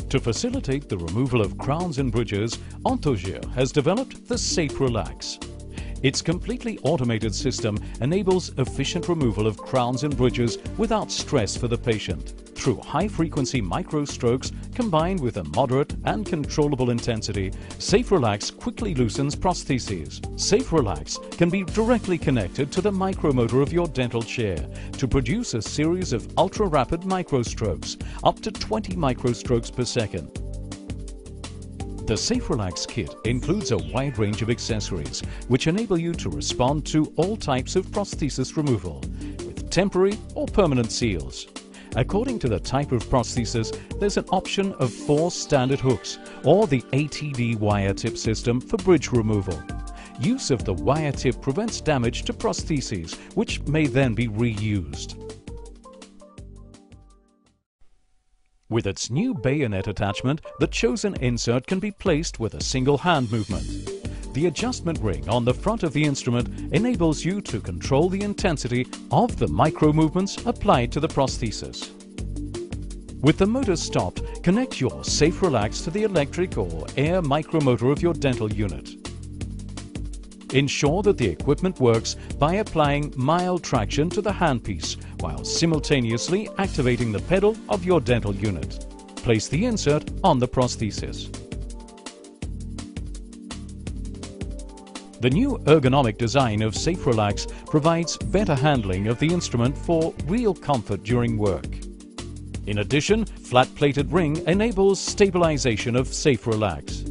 To facilitate the removal of crowns and bridges, Anthogyr has developed the Safe Relax. Its completely automated system enables efficient removal of crowns and bridges without stress for the patient. Through high-frequency micro-strokes combined with a moderate and controllable intensity, Safe Relax quickly loosens prostheses. Safe Relax can be directly connected to the micromotor of your dental chair to produce a series of ultra-rapid micro-strokes, up to 20 micro-strokes per second. The Safe Relax kit includes a wide range of accessories which enable you to respond to all types of prosthesis removal, with temporary or permanent seals. According to the type of prosthesis, there's an option of 4 standard hooks or the ATD wire tip system for bridge removal. Use of the wire tip prevents damage to prostheses, which may then be reused. With its new bayonet attachment, the chosen insert can be placed with a single hand movement. The adjustment ring on the front of the instrument enables you to control the intensity of the micro movements applied to the prosthesis. With the motor stopped, connect your Safe Relax to the electric or air micromotor of your dental unit. Ensure that the equipment works by applying mild traction to the handpiece while simultaneously activating the pedal of your dental unit. Place the insert on the prosthesis. The new ergonomic design of Safe Relax provides better handling of the instrument for real comfort during work. In addition, flat-plated ring enables stabilization of Safe Relax.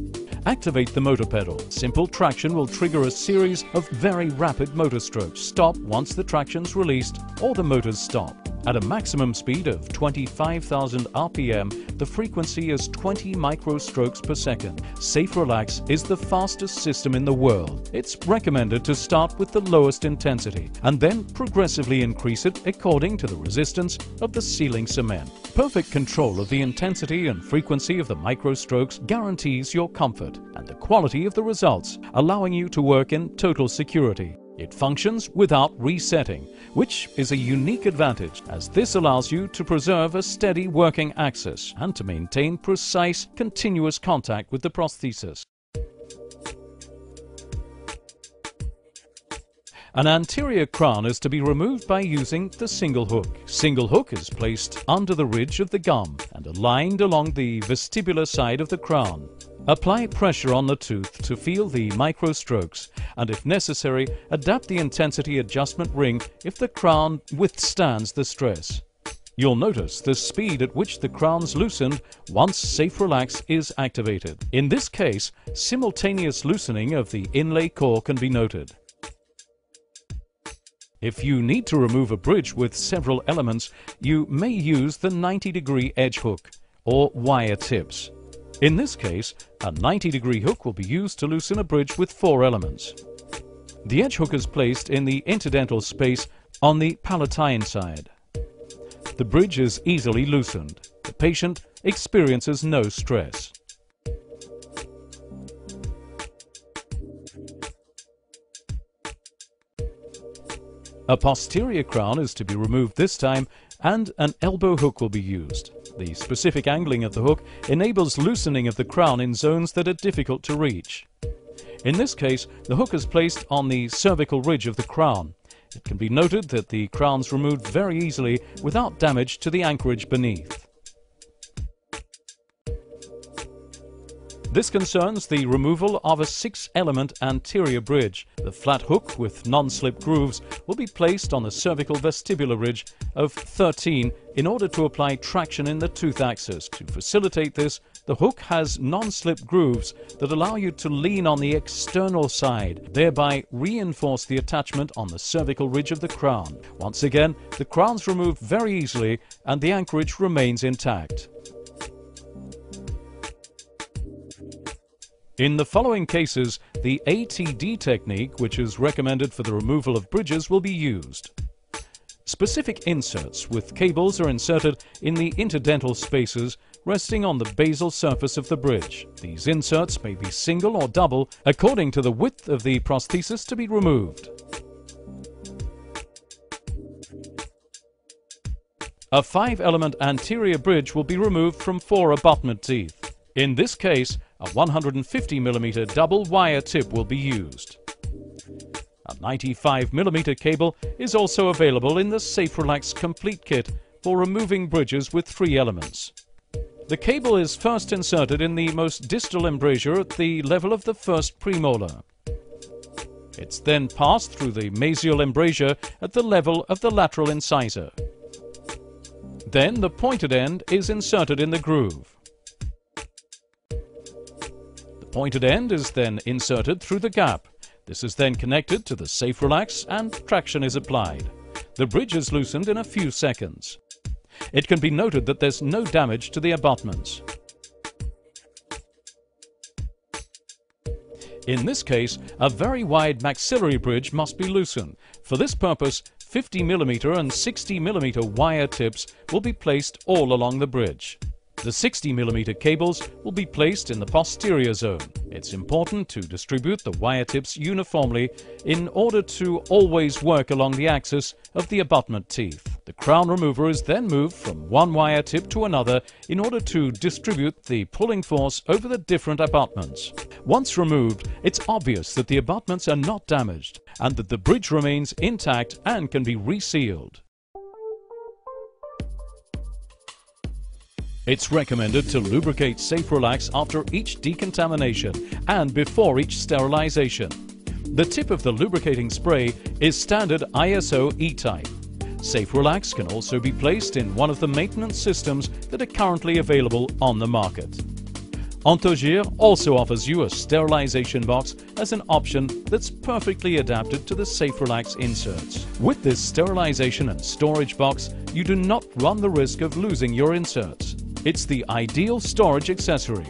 Activate the motor pedal. Simple traction will trigger a series of very rapid motor strokes. Stop once the traction's released or the motors stop. At a maximum speed of 25,000 RPM, the frequency is 20 microstrokes per second. Safe Relax is the fastest system in the world. It's recommended to start with the lowest intensity and then progressively increase it according to the resistance of the sealing cement. Perfect control of the intensity and frequency of the microstrokes guarantees your comfort and the quality of the results, allowing you to work in total security. It functions without resetting, which is a unique advantage as this allows you to preserve a steady working axis and to maintain precise, continuous contact with the prosthesis. An anterior crown is to be removed by using the single hook. Single hook is placed under the ridge of the gum and aligned along the vestibular side of the crown. Apply pressure on the tooth to feel the microstrokes and, if necessary, adapt the intensity adjustment ring if the crown withstands the stress. You'll notice the speed at which the crown's loosened once Safe Relax is activated. In this case, simultaneous loosening of the inlay core can be noted. If you need to remove a bridge with several elements, you may use the 90-degree edge hook or wire tips. In this case, a 90-degree hook will be used to loosen a bridge with 4 elements. The edge hook is placed in the interdental space on the palatine side. The bridge is easily loosened. The patient experiences no stress. A posterior crown is to be removed this time, and an elbow hook will be used. The specific angling of the hook enables loosening of the crown in zones that are difficult to reach. In this case, the hook is placed on the cervical ridge of the crown. It can be noted that the crown's removed very easily without damage to the anchorage beneath. This concerns the removal of a 6-element anterior bridge. The flat hook with non-slip grooves will be placed on the cervical vestibular ridge of 13 in order to apply traction in the tooth axis. To facilitate this, the hook has non-slip grooves that allow you to lean on the external side, thereby reinforce the attachment on the cervical ridge of the crown. Once again, the crown's removed very easily and the anchorage remains intact. In the following cases, the ATD technique, which is recommended for the removal of bridges, will be used. Specific inserts with cables are inserted in the interdental spaces resting on the basal surface of the bridge. These inserts may be single or double according to the width of the prosthesis to be removed. A 5-element anterior bridge will be removed from 4 abutment teeth. In this case, a 150mm double wire tip will be used. A 95mm cable is also available in the SafeRelax Complete Kit for removing bridges with 3 elements. The cable is first inserted in the most distal embrasure at the level of the first premolar. It's then passed through the mesial embrasure at the level of the lateral incisor. Then the pointed end is inserted in the groove. The pointed end is then inserted through the gap. This is then connected to the SafeRelax and traction is applied. The bridge is loosened in a few seconds. It can be noted that there's no damage to the abutments. In this case, a very wide maxillary bridge must be loosened. For this purpose, 50mm and 60mm wire tips will be placed all along the bridge. The 60mm cables will be placed in the posterior zone. It's important to distribute the wire tips uniformly in order to always work along the axis of the abutment teeth. The crown remover is then moved from one wire tip to another in order to distribute the pulling force over the different abutments. Once removed, it's obvious that the abutments are not damaged and that the bridge remains intact and can be resealed. It's recommended to lubricate SafeRelax after each decontamination and before each sterilization. The tip of the lubricating spray is standard ISO E-type. SafeRelax can also be placed in one of the maintenance systems that are currently available on the market. Anthogyr also offers you a sterilization box as an option that's perfectly adapted to the SafeRelax inserts. With this sterilization and storage box, you do not run the risk of losing your inserts. It's the ideal storage accessory.